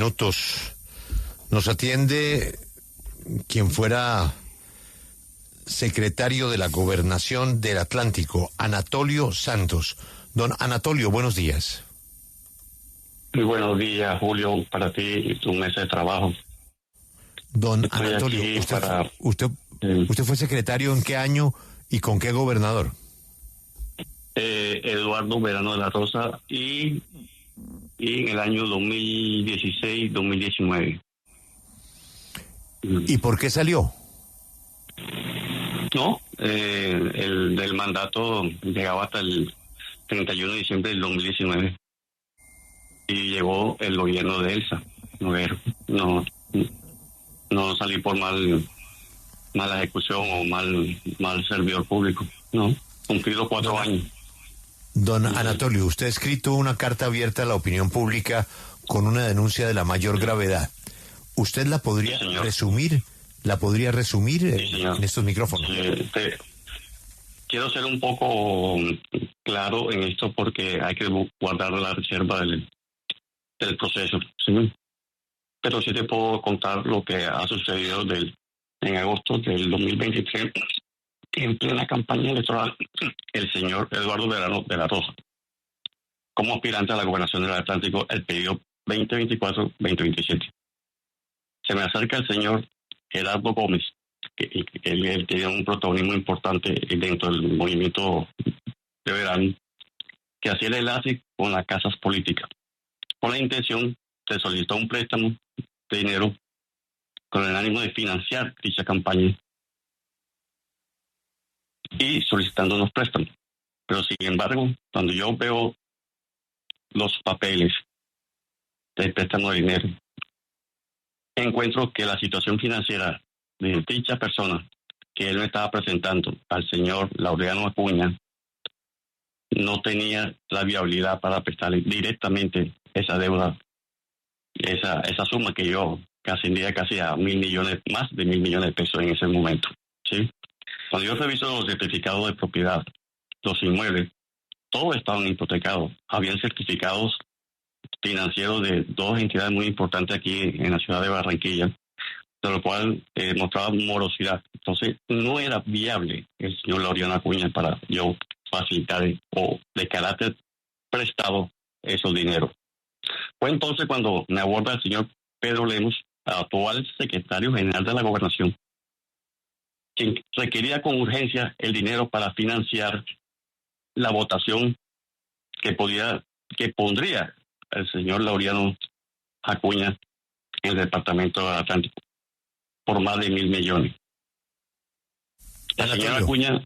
minutos. Nos atiende quien fuera secretario de la Gobernación del Atlántico, Anatolio Santos. Don Anatolio, buenos días. Muy buenos días, Julio, para ti y tu mesa de trabajo. Don Anatolio, ¿usted fue secretario en qué año y con qué gobernador? Eduardo Verano de la Rosa y en el año 2016-2019. ¿Y por qué salió? No, el del mandato llegaba hasta el 31 de diciembre del 2019 y llegó el gobierno de Elsa. No salí por mala ejecución o mal servidor público. No, cumplido 4 años. Don Anatolio, usted ha escrito una carta abierta a la opinión pública con una denuncia de la mayor gravedad. ¿Usted la podría resumir? ¿La podría resumir en estos micrófonos? Quiero ser un poco claro en esto porque hay que guardar la reserva del proceso, ¿sí? Pero sí te puedo contar lo que ha sucedido en agosto del 2023, en plena campaña electoral, el señor Eduardo Verano de la Rosa, como aspirante a la gobernación del Atlántico, el periodo 2024-2027. Se me acerca el señor Gerardo Gómez, que él tenía un protagonismo importante dentro del movimiento de Verano, que hacía el enlace con las casas políticas, con la intención de solicitar un préstamo de dinero con el ánimo de financiar dicha campaña y solicitando unos préstamos. Pero sin embargo, cuando yo veo los papeles del préstamo de dinero, encuentro que la situación financiera de dicha persona que él me estaba presentando al señor Laureano Acuña no tenía la viabilidad para prestarle directamente esa deuda, esa suma que yo ascendía casi a más de 1.000 millones de pesos en ese momento, ¿sí? Cuando yo reviso los certificados de propiedad, los inmuebles, todos estaban hipotecados. Habían certificados financieros de 2 entidades muy importantes aquí en la ciudad de Barranquilla, de lo cual mostraba morosidad. Entonces, no era viable el señor Laureano Acuña para yo facilitar o de carácter prestado esos dineros. Fue entonces cuando me aborda el señor Pedro Lemos, actual secretario general de la Gobernación, quien requería con urgencia el dinero para financiar la votación que pondría el señor Laureano Acuña en el departamento del Atlántico por más de 1.000 millones. La señora Acuña...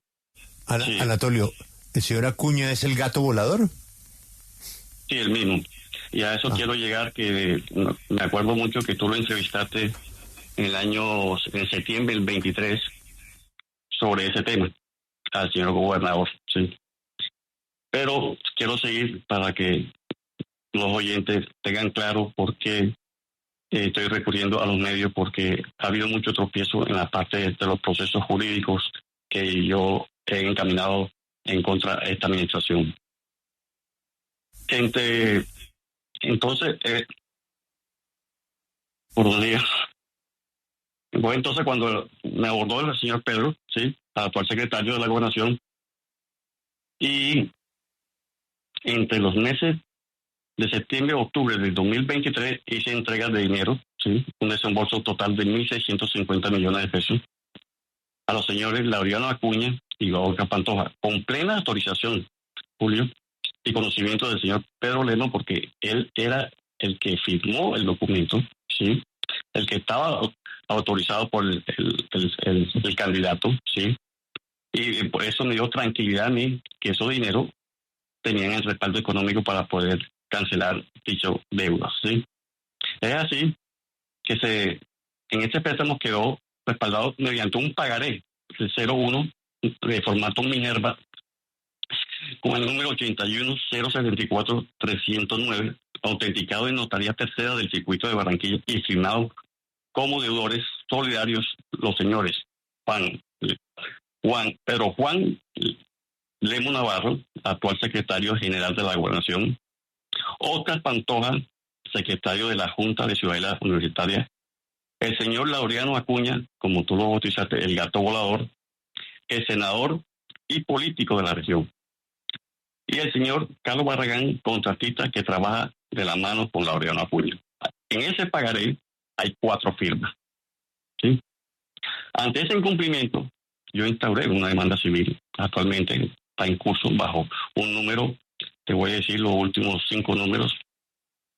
Sí. Anatolio, ¿el señor Acuña es el gato volador? Sí, el mismo. Y a eso quiero llegar, que me acuerdo mucho que tú lo entrevistaste en septiembre del 23 sobre ese tema al señor gobernador, sí. Pero quiero seguir para que los oyentes tengan claro por qué estoy recurriendo a los medios, porque ha habido mucho tropiezo en la parte de los procesos jurídicos que yo he encaminado en contra de esta administración. Entonces, entonces cuando me abordó el señor Pedro, sí, actual secretario de la Gobernación, y entre los meses de septiembre a octubre del 2023 hice entregas de dinero, sí, un desembolso total de 1.650 millones de pesos a los señores Laureano Acuña y Olga Pantoja, con plena autorización, Julio, y conocimiento del señor Pedro Lemos, porque él era el que firmó el documento, sí, el que estaba autorizado por el candidato, sí, y por eso me dio tranquilidad a mí que esos dineros tenían el respaldo económico para poder cancelar dicho deuda, sí. Es así que en este préstamo quedó respaldado mediante un pagaré del 01 de formato Minerva con el número 81074309, autenticado en Notaría Tercera del Circuito de Barranquilla y firmado como deudores solidarios los señores Juan Lemos Navarro, actual secretario general de la Gobernación, Oscar Pantoja, secretario de la Junta de Ciudadanía Universitaria, el señor Laureano Acuña, como tú lo bautizaste, el gato volador, el senador y político de la región, y el señor Carlos Barragán, contratista que trabaja de la mano con Laureano Acuña. En ese pagaré hay 4 firmas. ¿Sí? Ante ese incumplimiento, yo instauré una demanda civil. Actualmente está en curso bajo un número, te voy a decir los últimos 5 números,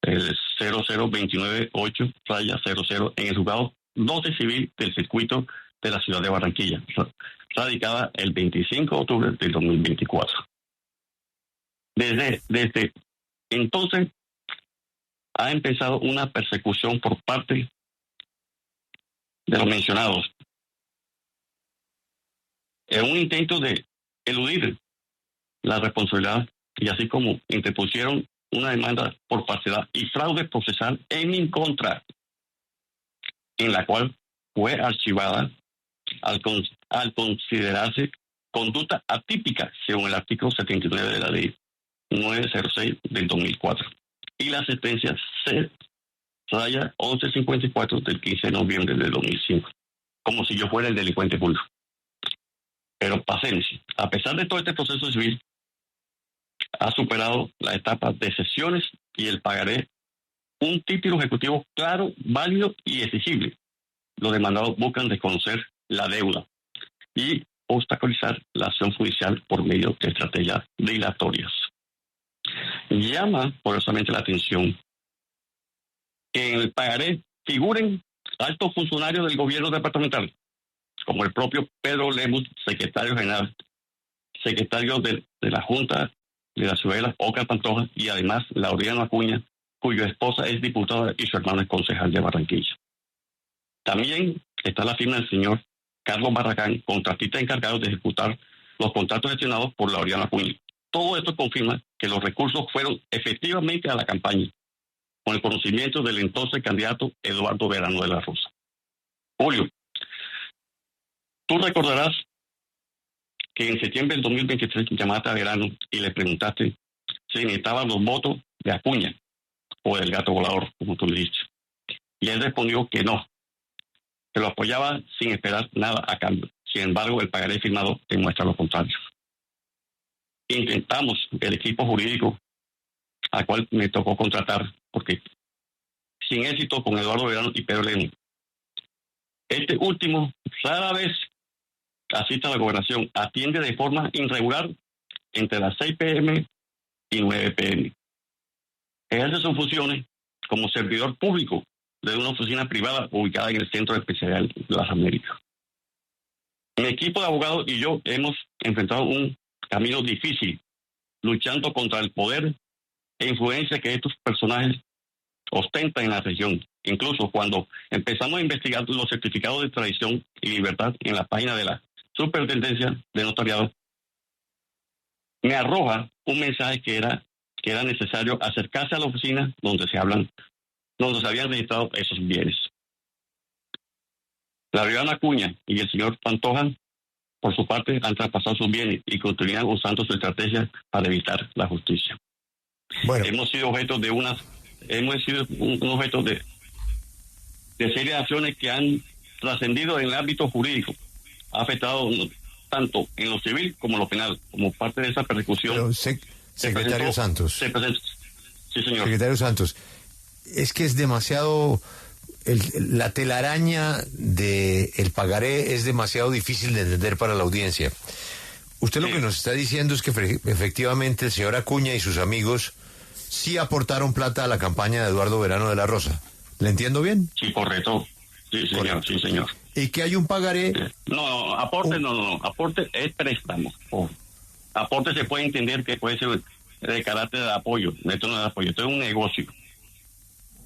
el 00298-00 en el juzgado 12 civil del circuito de la ciudad de Barranquilla, radicada el 25 de octubre del 2024. Desde entonces ha empezado una persecución por parte de los mencionados en un intento de eludir la responsabilidad, y así como interpusieron una demanda por falsedad y fraude procesal en mi contra, en la cual fue archivada al considerarse conducta atípica según el artículo 79 de la ley 906 del 2004 y la sentencia C-1154 del 15 de noviembre del 2005, como si yo fuera el delincuente público. Pero paciencia, a pesar de todo este proceso civil, ha superado la etapa de sesiones y el pagaré un título ejecutivo claro, válido y exigible. Los demandados buscan desconocer la deuda y obstaculizar la acción judicial por medio de estrategias dilatorias. Llama poderosamente la atención que en el pagaré figuren altos funcionarios del gobierno departamental, como el propio Pedro Lemus, secretario general, secretario de la Junta de la Ciudadela, Óscar Pantoja, y además Laureano Acuña, cuya esposa es diputada y su hermano es concejal de Barranquilla. También está la firma del señor Carlos Barragán, contratista encargado de ejecutar los contratos gestionados por Laureano Acuña. Todo esto confirma que los recursos fueron efectivamente a la campaña, con el conocimiento del entonces candidato Eduardo Verano de la Rosa. Julio, tú recordarás que en septiembre del 2023 llamaste a Verano y le preguntaste si necesitaban los votos de Acuña o del gato volador, como tú le dijiste. Y él respondió que no, que lo apoyaba sin esperar nada a cambio. Sin embargo, el pagaré firmado demuestra lo contrario. Intentamos el equipo jurídico al cual me tocó contratar, porque sin éxito con Eduardo Verano y Pedro Lemus. Este último rara vez asiste a la gobernación, atiende de forma irregular entre las 6 p.m. y 9 p.m. Ejerce sus funciones como servidor público de una oficina privada ubicada en el Centro Especial de las Américas. Mi equipo de abogados y yo hemos enfrentado un camino difícil, luchando contra el poder e influencia que estos personajes ostentan en la región. Incluso cuando empezamos a investigar los certificados de tradición y libertad en la página de la Superintendencia de Notariado, me arroja un mensaje que era necesario acercarse a la oficina donde se habían registrado esos bienes. Laureano Acuña y el señor Pantoja, por su parte, han traspasado sus bienes y continúan usando su estrategia para evitar la justicia. Bueno. Hemos sido objeto de un objeto de serie de acciones que han trascendido en el ámbito jurídico. Ha afectado tanto en lo civil como en lo penal, como parte de esa persecución. Pero, secretario Santos. Sí, señor. Secretario Santos, es que es demasiado... la telaraña del pagaré es demasiado difícil de entender para la audiencia. Usted lo que nos está diciendo es que efectivamente el señor Acuña y sus amigos sí aportaron plata a la campaña de Eduardo Verano de la Rosa. ¿Le entiendo bien? Sí, correcto. Sí, señor. Correcto. Sí, señor. Y que hay un pagaré... No, aporte no. Aporte es préstamo. Aporte se puede entender que puede ser de carácter de apoyo. Esto no es de apoyo, esto es un negocio.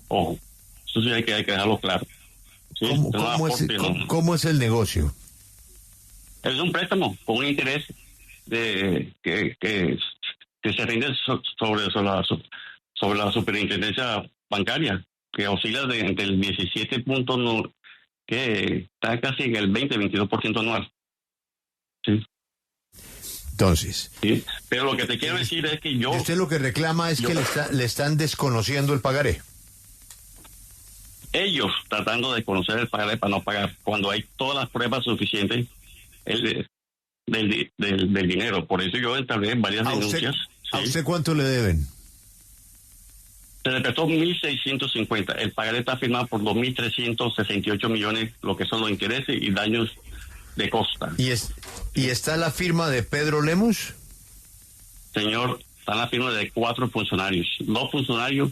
Ojo. Eso sí hay que dejarlo claro. ¿Sí? ¿Cómo es el negocio? Es un préstamo con un interés que se rinde sobre la superintendencia bancaria, que oscila entre el 17.9, que está casi en el 20-22% anual. ¿Sí? Entonces. ¿Sí? Pero lo que te quiero decir es que yo... Usted lo que reclama es que le están desconociendo el pagaré. ellos tratando de conocer el pagaré para no pagar, cuando hay todas las pruebas suficientes del dinero. Por eso yo entablé varias denuncias. ¿A usted cuánto le deben? Se le prestó 1.650. El pagaré está firmado por 2.368 millones, lo que son los intereses y daños de costa. ¿Y está la firma de Pedro Lemus? Señor, está la firma de 4 funcionarios. 2 funcionarios,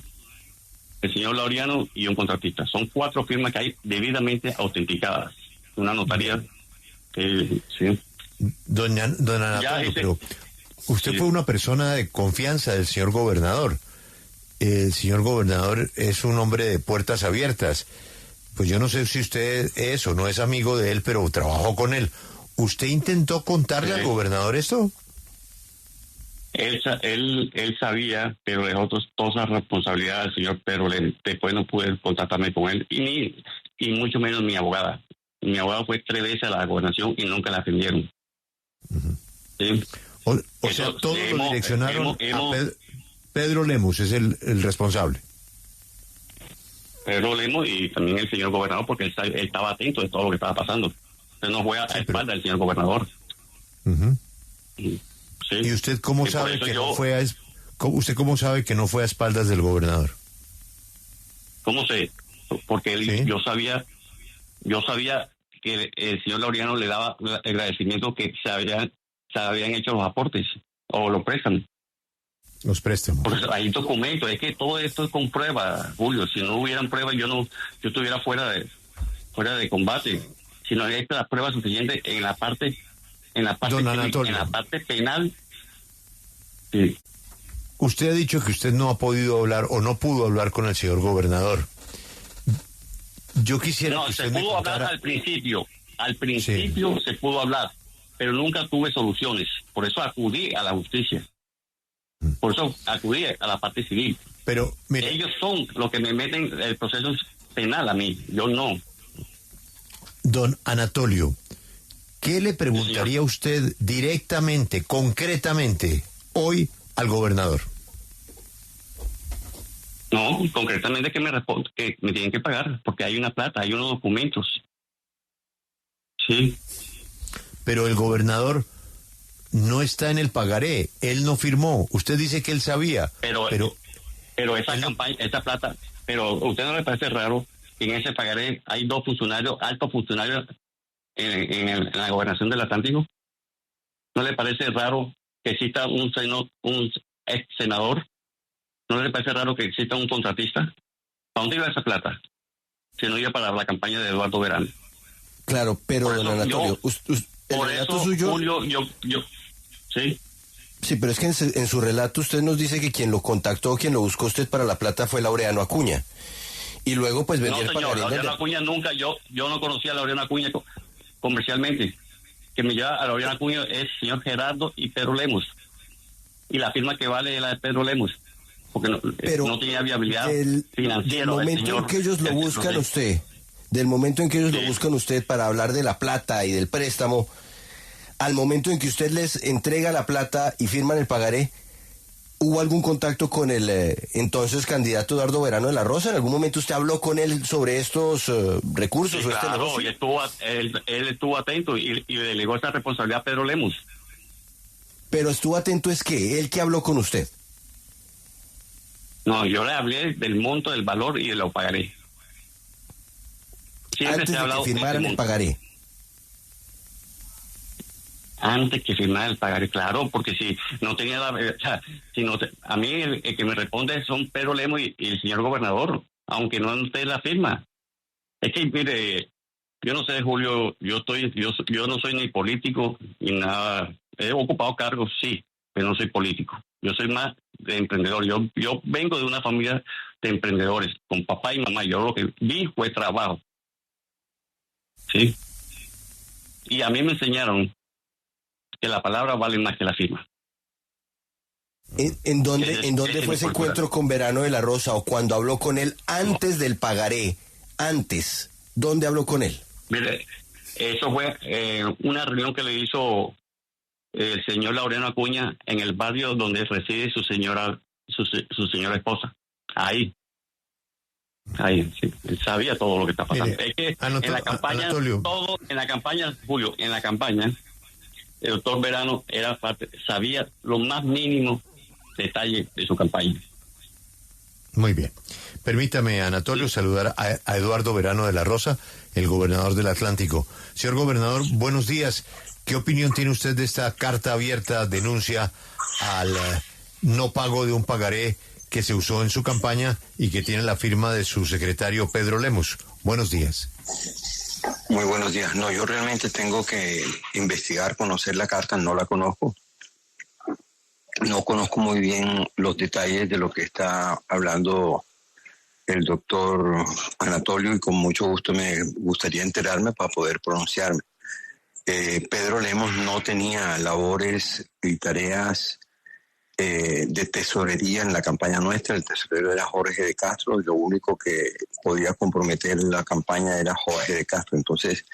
el señor Laureano y un contratista. Son 4 firmas que hay debidamente autenticadas. Una notaría que, sí. Don Anatolio, pero usted fue una persona de confianza del señor gobernador. El señor gobernador es un hombre de puertas abiertas. Pues yo no sé si usted es o no es amigo de él, pero trabajó con él. ¿Usted intentó contarle al gobernador esto? Él sabía, pero dejó toda esa responsabilidad al señor Pedro. Después no pude contactarme con él, y mucho menos mi abogada. Mi abogada fue 3 veces a la gobernación y nunca la atendieron. Uh-huh. ¿Sí? O sea, todos lo direccionaron a Pedro Lemus, es el responsable. Pedro Lemus y también el señor gobernador, porque él estaba atento de todo lo que estaba pasando. Él no fue a espalda del señor gobernador. Uh-huh. Sí. ¿Y usted cómo sabe que no fue usted cómo sabe que no fue a espaldas del gobernador? ¿Cómo sé? Porque ¿Sí? yo sabía que el señor Laureano le daba el agradecimiento que se habían hecho los aportes o los préstamos. Los préstamos. Porque hay documentos, es que todo esto es con prueba, Julio. Si no hubieran pruebas, yo estuviera fuera de combate. Si no hay las pruebas suficientes en la parte Don Anatolio, en la parte penal. Sí. Usted ha dicho que usted no ha podido hablar o no pudo hablar con el señor gobernador. Yo quisiera que usted se pudo hablar al principio. Sí. Se pudo hablar, pero nunca tuve soluciones. Por eso acudí a la justicia. Por eso acudí a la parte civil. Pero mire, ellos son los que me meten el proceso penal a mí, yo no. Don Anatolio, ¿qué le preguntaría usted directamente, concretamente, hoy al gobernador? No, concretamente que me responde, que me tienen que pagar, porque hay una plata, hay unos documentos. Sí. Pero el gobernador no está en el pagaré, él no firmó. Usted dice que él sabía, pero esa campaña, esa plata, pero ¿a usted no le parece raro que en ese pagaré hay 2 funcionarios, altos funcionarios en la gobernación del Atlántico? ¿No le parece raro que exista un ex senador? ¿No le parece raro que exista un contratista? ¿Para dónde iba esa plata? Si no iba para la campaña de Eduardo Verano. Claro, pero don Anatolio, por eso, suyo, Julio, yo, sí. Sí, pero es que en su relato usted nos dice que quien lo contactó, quien lo buscó usted para la plata fue Laureano Acuña. Y luego pues vendió el pagaré. Laureano Acuña nunca, yo no conocía a Laureano Acuña comercialmente. Que me lleva a Laureano Acuña es el señor Gerardo y Pedro Lemus. Y la firma que vale es la de Pedro Lemus. Porque no tenía viabilidad financiera. Del momento en que ellos lo buscan usted, del momento en que ellos lo buscan usted para hablar de la plata y del préstamo, al momento en que usted les entrega la plata y firman el pagaré, ¿hubo algún contacto con el entonces candidato Eduardo Verano de la Rosa? ¿En algún momento usted habló con él sobre estos recursos? Sí, claro, él estuvo atento y le delegó esta responsabilidad a Pedro Lemus. Pero estuvo atento es que él que habló con usted. No, yo le hablé del monto, del valor y de lo pagaré. Siempre antes de que firmaran el pagaré. Antes que firmara el pagaré, claro, porque si no tenía a mí el que me responde son Pedro Lemus y el señor gobernador, aunque no esté la firma. Es que, mire, yo no sé, Julio, yo no soy ni político ni nada. He ocupado cargos, sí, pero no soy político. Yo soy más de emprendedor. Yo vengo de una familia de emprendedores, con papá y mamá. Yo lo que vi fue trabajo. ¿Sí? Y a mí me enseñaron que la palabra vale más que la firma. ¿En dónde fue ese encuentro con Verano de la Rosa o cuando habló con él antes del pagaré? Antes, ¿dónde habló con él? Mire, eso fue una reunión que le hizo el señor Laureano Acuña en el barrio donde reside su señora esposa. Ahí. Ahí, sí, él sabía todo lo que está pasando. Mire, es que en la campaña, Anatolio. Julio, en la campaña, el doctor Verano sabía lo más mínimo detalle de su campaña. Muy bien. Permítame, Anatolio, saludar a Eduardo Verano de la Rosa, el gobernador del Atlántico. Señor gobernador, buenos días. ¿Qué opinión tiene usted de esta carta abierta, denuncia al no pago de un pagaré que se usó en su campaña y que tiene la firma de su secretario Pedro Lemus? Buenos días. Muy buenos días. No, yo realmente tengo que investigar, conocer la carta, no la conozco. No conozco muy bien los detalles de lo que está hablando el doctor Anatolio y con mucho gusto me gustaría enterarme para poder pronunciarme. Pedro Lemus no tenía labores y tareas de tesorería en la campaña nuestra. El tesorero era Jorge de Castro y lo único que podía comprometer la campaña era Jorge de Castro. Entonces,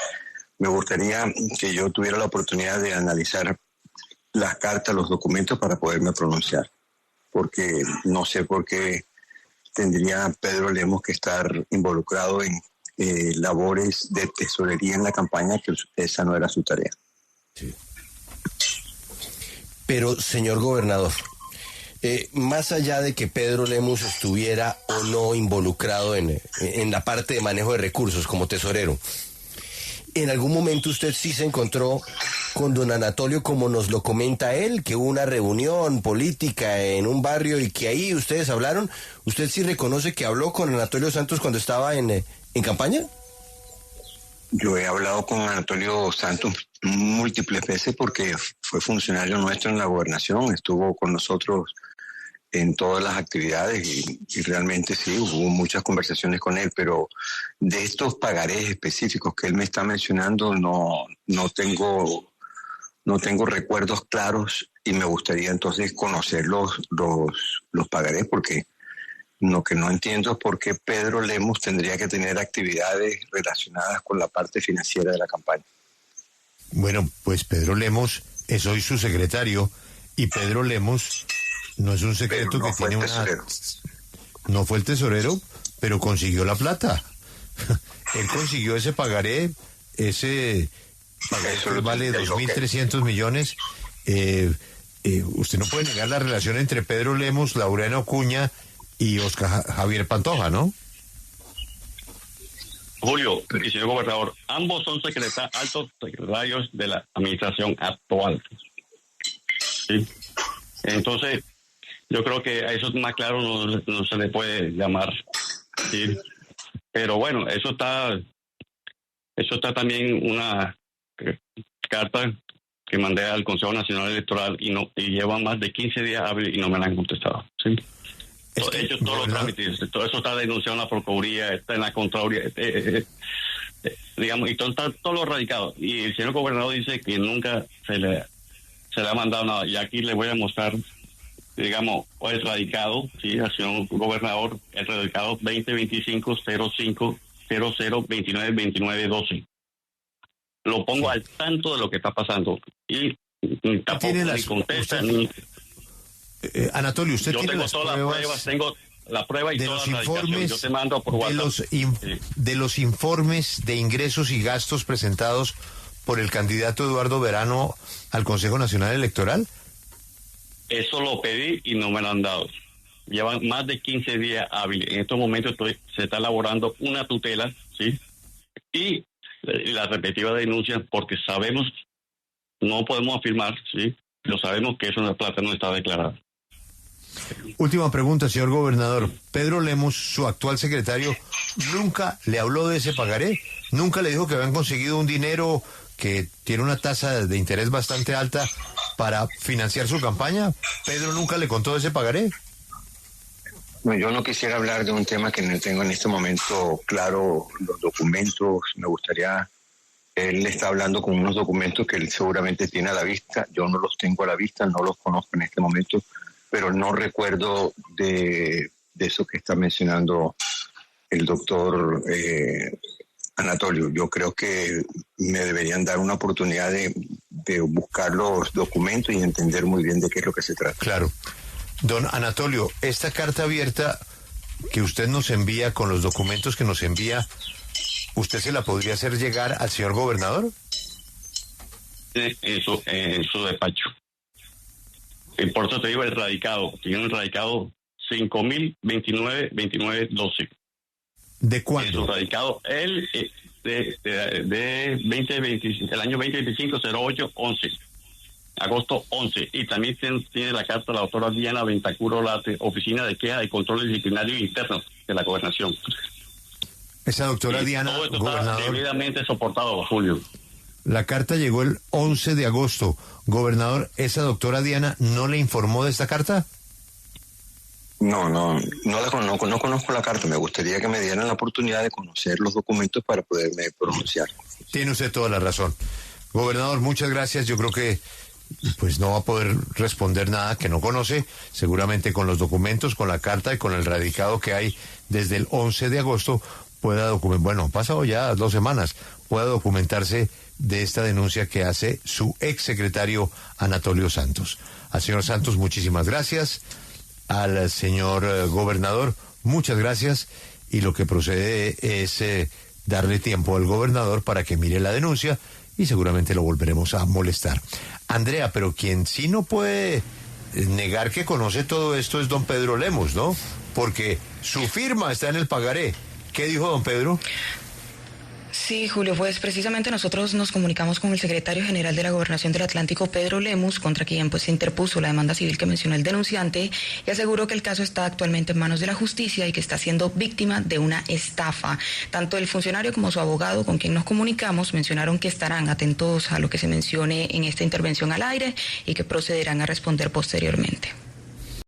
me gustaría que yo tuviera la oportunidad de analizar las cartas, los documentos para poderme pronunciar, porque no sé por qué tendría Pedro Lemus que estar involucrado en labores de tesorería en la campaña, que esa no era su tarea. Sí. Pero, señor gobernador, más allá de que Pedro Lemus estuviera o no involucrado en la parte de manejo de recursos como tesorero, ¿en algún momento usted sí se encontró con don Anatolio, como nos lo comenta él, que hubo una reunión política en un barrio y que ahí ustedes hablaron? ¿Usted sí reconoce que habló con Anatolio Santos cuando estaba en campaña? Yo he hablado con Anatolio Santos múltiples veces porque fue funcionario nuestro en la gobernación, estuvo con nosotros en todas las actividades y realmente sí, hubo muchas conversaciones con él, pero de estos pagarés específicos que él me está mencionando no tengo recuerdos claros y me gustaría entonces conocer los pagarés, porque lo que no entiendo es por qué Pedro Lemus tendría que tener actividades relacionadas con la parte financiera de la campaña. Bueno, pues Pedro Lemus es hoy su secretario y Pedro Lemus no es un secreto que tiene una... No fue el tesorero, pero consiguió la plata. Él consiguió ese pagaré, ese pagaré que vale 2.300 millones. Usted no puede negar la relación entre Pedro Lemus, Laureano Acuña y Oscar Javier Pantoja, ¿no? Julio y señor gobernador, ambos son altos secretarios de la administración actual. ¿Sí? Entonces, yo creo que a eso más claro no se le puede llamar. ¿Sí? Pero bueno, eso está también una carta que mandé al Consejo Nacional Electoral y llevan más de 15 días hábiles y no me la han contestado. ¿Sí? Todos los trámites, todo eso está denunciado en la Procuraduría, está en la Contraloría, digamos, y todo está todo lo radicado. Y el señor gobernador dice que nunca se le ha mandado nada. Y aquí le voy a mostrar, digamos, el radicado, sí, al señor gobernador, el radicado 2025-05-00-29-29-12. Lo pongo al tanto de lo que está pasando. Y tampoco ni contesta ni... Anatolio, usted tiene las pruebas, tengo la prueba y de todas los las informes, yo te mando por WhatsApp. de los informes de ingresos y gastos presentados por el candidato Eduardo Verano al Consejo Nacional Electoral. Eso lo pedí y no me lo han dado. Llevan más de 15 días hábiles. En estos momentos se está elaborando una tutela, ¿sí? Y la repetitiva denuncia, porque sabemos, no podemos afirmar, ¿sí? Pero sabemos que esa plata no está declarada. Última pregunta, señor gobernador. Pedro Lemus, su actual secretario, ¿nunca le habló de ese pagaré? ¿Nunca le dijo que habían conseguido un dinero que tiene una tasa de interés bastante alta para financiar su campaña? ¿Pedro nunca le contó de ese pagaré? No, yo no quisiera hablar de un tema que no tengo en este momento claro, los documentos. Me gustaría... Él está hablando con unos documentos que él seguramente tiene a la vista. Yo no los tengo a la vista, no los conozco en este momento, pero no recuerdo de eso que está mencionando el doctor Anatolio. Yo creo que me deberían dar una oportunidad de buscar los documentos y entender muy bien de qué es lo que se trata. Claro. Don Anatolio, esta carta abierta que usted nos envía, con los documentos que nos envía, ¿usted se la podría hacer llegar al señor gobernador? En su despacho. Y por eso te digo el radicado. Tiene un radicado 5.029.29.12. ¿De cuándo? Su radicado, él, de 2020, el año 2025, 08-11. Agosto 11. Y también tiene la carta de la doctora Diana Ventacuro Late, Oficina de Queja y Control Disciplinario Interno de la Gobernación. Esa doctora Diana, todo esto gobernador, está debidamente soportado, Julio. La carta llegó el 11 de agosto. Gobernador, ¿esa doctora Diana no le informó de esta carta? No conozco la carta. Me gustaría que me dieran la oportunidad de conocer los documentos para poderme pronunciar. Tiene usted toda la razón. Gobernador, muchas gracias. Yo creo que pues no va a poder responder nada que no conoce. Seguramente con los documentos, con la carta y con el radicado que hay desde el 11 de agosto pueda documentar, bueno, pasado ya 2 semanas, pueda documentarse de esta denuncia que hace su exsecretario Anatolio Santos. Al señor Santos, muchísimas gracias. Al señor gobernador, muchas gracias. Y lo que procede es darle tiempo al gobernador para que mire la denuncia y seguramente lo volveremos a molestar. Andrea, pero quien sí no puede negar que conoce todo esto es don Pedro Lemos, ¿no? Porque su firma está en el pagaré. ¿Qué dijo don Pedro? Sí, Julio, pues precisamente nosotros nos comunicamos con el secretario general de la Gobernación del Atlántico, Pedro Lemos, contra quien pues se interpuso la demanda civil que mencionó el denunciante, y aseguró que el caso está actualmente en manos de la justicia y que está siendo víctima de una estafa. Tanto el funcionario como su abogado, con quien nos comunicamos, mencionaron que estarán atentos a lo que se mencione en esta intervención al aire y que procederán a responder posteriormente.